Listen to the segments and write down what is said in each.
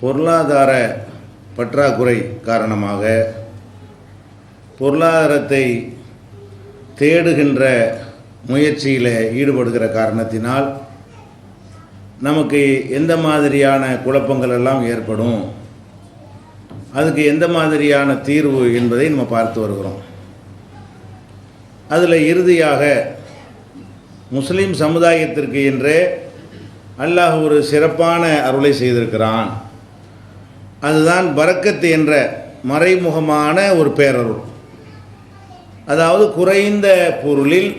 பொருளாதார பற்றாக்குறை காரணமாக பொருளாதாரத்தை தேடுகின்ற முயற்சியில் ஈடுபடுகிற காரணத்தினால் நமக்கு எந்த மாதிரியான குழப்பங்கள் எல்லாம் ஏற்படும், அதுக்கு எந்த மாதிரியான தீர்வு என்பதை நம்ம பார்த்து வருகிறோம். அதில் இறுதியாக முஸ்லீம் சமுதாயத்திற்கு என்றே அல்லாஹ் ஒரு சிறப்பான அருளை செய்திருக்கிறான். அதுதான் பரக்கத்து என்ற மறைமுகமான ஒரு பேரருள். அதாவது குறைந்த பொருளில்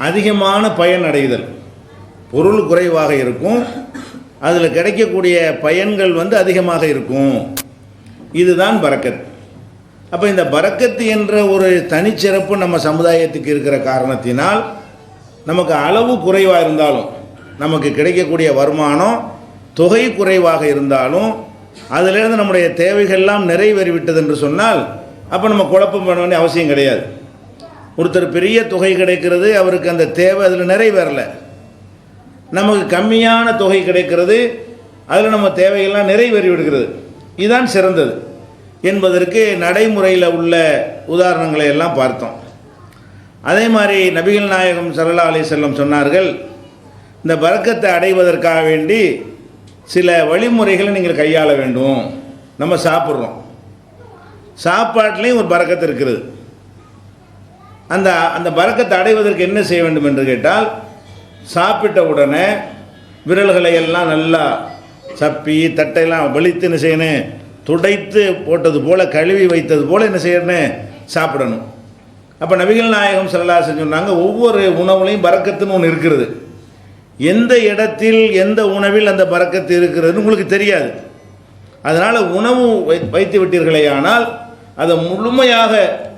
அதிகமான பயன் அடைதல். பொருள் குறைவாக இருக்கும், அதில் கிடைக்கக்கூடிய பயன்கள் அதிகமாக இருக்கும். இதுதான் பரக்கத். அப்போ இந்த பரக்கத்து என்ற ஒரு தனிச்சிறப்பு நம்ம சமுதாயத்துக்கு இருக்கிற காரணத்தினால் நமக்கு அளவு குறைவாக இருந்தாலும், நமக்கு கிடைக்கக்கூடிய வருமானம் தொகை குறைவாக இருந்தாலும், அதிலிருந்து நம்முடைய தேவைகள்லாம் நிறைவேறிவிட்டது என்று சொன்னால் அப்போ நம்ம குழப்பம் பண்ண வேண்டிய அவசியம் கிடையாது. ஒருத்தர் பெரிய தொகை கிடைக்கிறது, அவருக்கு அந்த தேவை அதில் நிறைவேறலை. நமக்கு கம்மியான தொகை கிடைக்கிறது, அதில் நம்ம தேவையெல்லாம் நிறைவேறி விடுகிறது. இதுதான் சிறந்தது என்பதற்கு நடைமுறையில் உள்ள உதாரணங்களை எல்லாம் பார்த்தோம். அதே மாதிரி நபிகள் நாயகம் ஸல்லல்லாஹு அலைஹி வஸல்லம் சொன்னார்கள், இந்த பரக்கத்தை அடைவதற்காக வேண்டி சில வழிமுறைகளை நீங்கள் கையாள வேண்டும். நம்ம சாப்பிட்றோம், சாப்பாட்டிலையும் ஒரு பரக்கத்து இருக்கிறது. அந்த பரக்கத்தை அடைவதற்கு என்ன செய்ய வேண்டும் என்று கேட்டால், சாப்பிட்ட உடனே விரல்களை எல்லாம் நல்லா சப்பி தட்டையெல்லாம் வலித்து என்ன செய்யணும், துடைத்து போட்டது போல் கழுவி வைத்தது போல் என்ன செய்யணும், சாப்பிடணும். அப்போ நபிகள் நாயகம் ஸல்லல்லாஹு அலைஹி வஸல்லம் சொன்னாங்க, ஒவ்வொரு உணவுலையும் பரக்கத்துன்னு ஒன்று இருக்கிறது. எந்த இடத்தில் எந்த உணவில் அந்த பரக்கத்து இருக்கிறதுன்னு உங்களுக்கு தெரியாது. அதனால் உணவு வைத்து விட்டீர்களே ஆனால் அதை முழுமையாக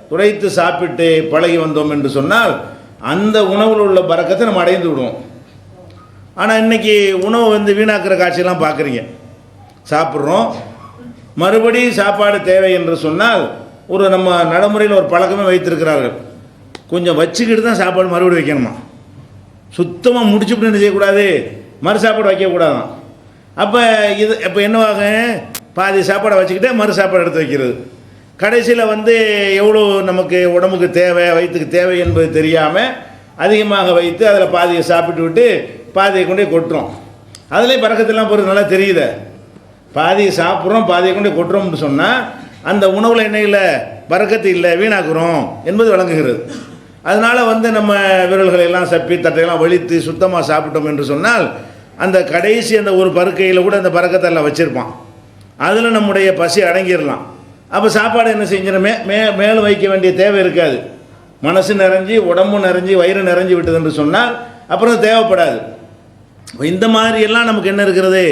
துடைத்து சாப்பிட்டு பழகி வந்தோம் என்று சொன்னால் அந்த உணவில் உள்ள பரக்கத்தை நம்ம அடைந்து விடுவோம். ஆனால் இன்றைக்கி உணவு வீணாக்கிற காட்சியெல்லாம் பார்க்குறீங்க. சாப்பிட்றோம், மறுபடியும் சாப்பாடு தேவை என்று சொன்னால் ஒரு நம்ம நடைமுறையில் ஒரு பழக்கமே வைத்திருக்கிறார்கள். கொஞ்சம் வச்சுக்கிட்டு தான் சாப்பாடு மறுபடியும் வைக்கணுமா, சுத்தமாக முடிச்சுட்டு என்ன செய்யக்கூடாது, மறு சாப்பாடு வைக்கக்கூடாதான். அப்போ இப்போ என்னவாக, பாதி சாப்பாடை வச்சுக்கிட்டே மறு சாப்பாடு எடுத்து வைக்கிறது. கடைசியில் எவ்வளோ நமக்கு உடம்புக்கு தேவை, வயிற்றுக்கு தேவை என்பது தெரியாமல் அதிகமாக வைத்து அதில் பாதியை சாப்பிட்டு விட்டு பாதியை கொண்டே கொட்டுறோம். அதிலே பரக்கத்தெல்லாம் போகிறது நல்லா தெரியுது. பாதியை சாப்பிட்றோம், பாதியை கொண்டே கொட்டுறோம்னு சொன்னால் அந்த உணவில் என்ன இல்லை, பரக்கத்து இல்லை, வீணாக்குறோம் என்பது விளங்குகிறது. அதனால் நம்ம விரல்களை எல்லாம் சப்பி தட்டையெல்லாம் வலித்து சுத்தமாக சாப்பிட்டோம் என்று சொன்னால் அந்த கடைசி அந்த ஒரு பருக்கையில் கூட அந்த பரக்கத்தெல்லாம் வச்சுருப்பான், அதில் நம்முடைய பசி அடங்கிடலாம். அப்போ சாப்பாடு என்ன செஞ்சிடும், மேலும் வைக்க வேண்டிய தேவை இருக்காது. மனசு நிறைஞ்சி உடம்பு நிறைஞ்சி வயிறு நிறைஞ்சி விட்டது என்று சொன்னால் அப்புறம் தேவைப்படாது. இந்த மாதிரியெல்லாம் நமக்கு என்ன இருக்கிறது,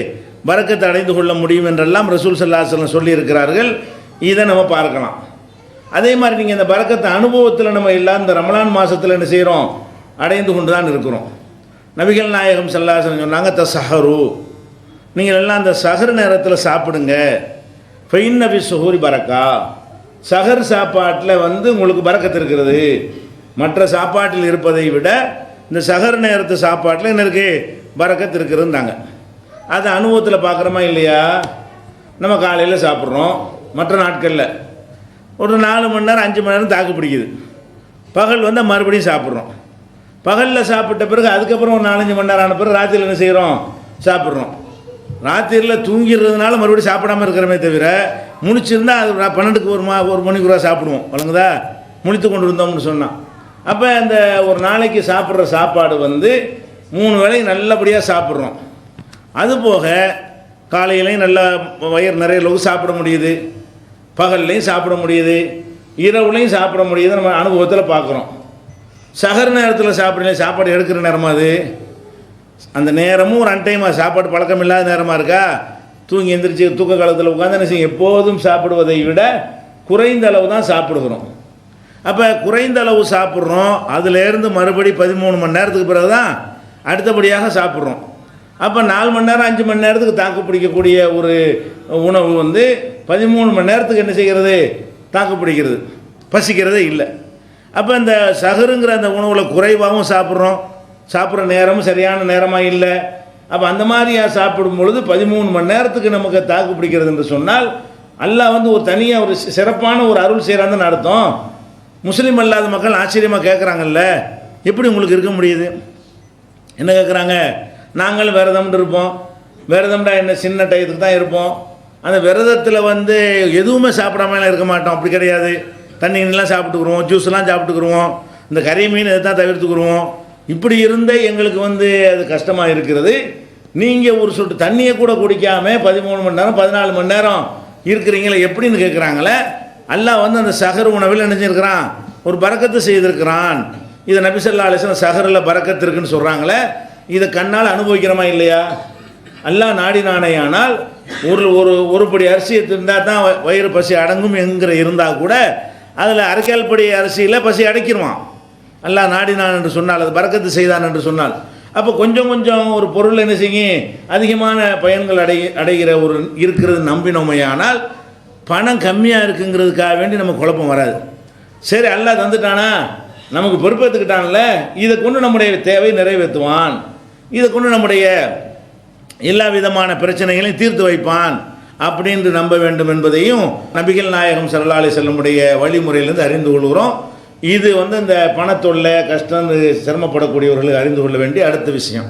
பரக்கத்தை அடைந்து கொள்ள முடியும் என்றெல்லாம் ரசூல் ஸல்லல்லாஹு அலைஹி வஸல்லம் சொல்லியிருக்கிறார்கள். இதை நம்ம பார்க்கலாம். அதே மாதிரி நீங்கள் இந்த பரக்கத்தை அனுபவத்தில் நம்ம எல்லாம் இந்த ரமலான் மாதத்தில் என்ன செய்கிறோம், அடைந்து கொண்டு தான் இருக்கிறோம். நபிகள் நாயகம் ஸல்லல்லாஹு அலைஹி வஸல்லம் சொன்னாங்க, தஸஹரு, நீங்கள் எல்லாம் அந்த சஹர் நேரத்தில் சாப்பிடுங்க. ஃபைன்ன ஃபி ஸுஹூரி பரக்கா, சஹர் சாப்பாட்டில் உங்களுக்கு பரக்கத்து இருக்கிறது. மற்ற சாப்பாட்டில் இருப்பதை விட இந்த சஹர் நேரத்து சாப்பாட்டில் என்ன இருக்குது, பரக்கத்து இருக்கிறதுந்தாங்க. அது அனுபவத்தில் பார்க்குறோமா இல்லையா? நம்ம காலையில் சாப்பிட்றோம், மற்ற நாட்களில் ஒரு 4 மணி நேரம் 5 மணி நேரம் தாக்கு பிடிக்குது. பகல் மறுபடியும் சாப்பிட்றோம். பகலில் சாப்பிட்ட பிறகு அதுக்கப்புறம் ஒரு 4-5 மணி நேரம் ஆன பிறகு ராத்திரியில் என்ன செய்கிறோம், சாப்பிட்றோம். ராத்திரியில் தூங்கிடுறதுனால மறுபடியும் சாப்பிடாமல் இருக்கிறமே தவிர முழிச்சிருந்தால் அது 12க்கு ஒரு மணிக்கு கூட சாப்பிடுவோம். வழங்குதா, முழித்து கொண்டு இருந்தோம்னு சொன்னான். அப்போ அந்த ஒரு நாளைக்கு சாப்பிட்ற சாப்பாடு 3 வேளை நல்லபடியாக சாப்பிட்றோம். அதுபோக காலையிலையும் நல்லா வயிறு நிறைய அளவுக்கு சாப்பிட முடியுது, பகல்லையும் சாப்பிட முடியுது, இரவுலையும் சாப்பிட முடியுது. நம்ம அனுபவத்தில் பார்க்குறோம். சஹர் நேரத்தில் சாப்பாடு எடுக்கிற நேரமாக அது அந்த நேரமும் ஒரு அன்டைமாக சாப்பாடு பழக்கம் இல்லாத நேரமாக இருக்கா, தூங்கி எந்திரிச்சு தூக்க காலத்தில் உட்காந்து என்ன செய்யும், எப்போதும் சாப்பிடுவதை விட குறைந்த அளவு தான் சாப்பிடுகிறோம். அப்போ குறைந்த அளவு சாப்பிட்றோம், அதிலேருந்து மறுபடி 13 மணி நேரத்துக்கு பிறகு தான் அடுத்தபடியாக சாப்பிட்றோம். அப்போ 4 மணி நேரம் 5 மணி நேரத்துக்கு தாக்கு பிடிக்கக்கூடிய ஒரு உணவு 13 மணி நேரத்துக்கு என்ன செய்கிறது, தாக்கு பிடிக்கிறது, பசிக்கிறதே இல்லை. அப்போ இந்த சஹருங்கிற அந்த உணவில் குறைவாகவும் சாப்பிட்றோம், சாப்பிட்ற நேரமும் சரியான நேரமாக இல்லை, அப்போ அந்த மாதிரியா சாப்பிடும் பொழுது 13 மணி நேரத்துக்கு நமக்கு தாக்கு பிடிக்கிறது என்று சொன்னால் அல்லாஹ் வந்து ஒரு தனியாக ஒரு சிறப்பான ஒரு அருள் செய்கிறான்னு அர்த்தம். முஸ்லீம் அல்லாத மக்கள் ஆச்சரியமாக கேட்குறாங்கல்ல, எப்படி உங்களுக்கு இருக்க முடியுது? என்ன கேட்குறாங்க? நாங்கள் விரதம்னு இருப்போம். விரதம்டா என்ன, சின்ன டயத்துக்கு தான் இருப்போம். அந்த விரதத்தில் வந்து எதுவுமே சாப்பிடாமலாம் இருக்க மாட்டோம். அப்படி கிடையாது. தண்ணிலாம் சாப்பிட்டுக்குருவோம், ஜூஸ்லாம் சாப்பிட்டுக்குருவோம், இந்த கறி மீன் இதை தான் தவிர்த்துக்குருவோம். இப்படி இருந்தே எங்களுக்கு வந்து அது கஷ்டமாக இருக்கிறது. நீங்கள் ஒரு சொட்டு தண்ணியை கூட குடிக்காமல் 13 மணி நேரம் 14 மணி நேரம் இருக்கிறீங்களே எப்படின்னு கேட்குறாங்களே. அல்லாஹ் வந்து அந்த சஹர் உணவில் நினைச்சிருக்கிறான், ஒரு பரக்கத்து செய்திருக்கிறான். இதை நபி ஸல்லல்லாஹு அலைஹி வஸல்லம் சஹரில் பரக்கத்து இருக்குன்னு சொல்கிறாங்களே, இதை கண்ணால் அனுபவிக்கிறோமா இல்லையா? அல்லாஹ் நாடினானேயானால் ஒரு படி அரிசியை தின்றால் தான் வயிறு பசி அடங்கும் என்கிற இருந்தால் கூட அதில் அரைக்கால் படி அரிசியில் பசி அடைக்கிடுவான். அல்லாஹ் நாடினான் என்று சொன்னால், அது பரக்கத்து செய்தான் என்று சொன்னால், அப்போ கொஞ்சம் கொஞ்சம் ஒரு பொருள் என்ன செய்யும், அதிகமான பயன்கள் அடைகிற ஒரு இருக்கிறது நம்பினோமையானால் பணம் கம்மியாக இருக்குங்கிறதுக்காக வேண்டி நமக்கு குழப்பம் வராது. சரி, அல்லாஹ் தந்துட்டானா, நமக்கு பொறுப்பேற்றுக்கிட்டான்ல, இதை கொண்டு நம்முடைய தேவை நிறைவேற்றுவான், இதை கொண்டு நம்முடைய எல்லா விதமான பிரச்சனைகளையும் தீர்த்து வைப்பான் அப்படின்னு நம்ப வேண்டும் என்பதையும் நபிகள் நாயகம் ஸல்லல்லாஹு அலைஹி வஸல்லமுடைய வழிமுறையிலிருந்து அறிந்து கொள்கிறோம். இது வந்து இந்த பணத்தொல்லை கஷ்டம் சிரமப்படக்கூடியவர்களுக்கு அறிந்து கொள்ள வேண்டிய அடுத்த விஷயம்.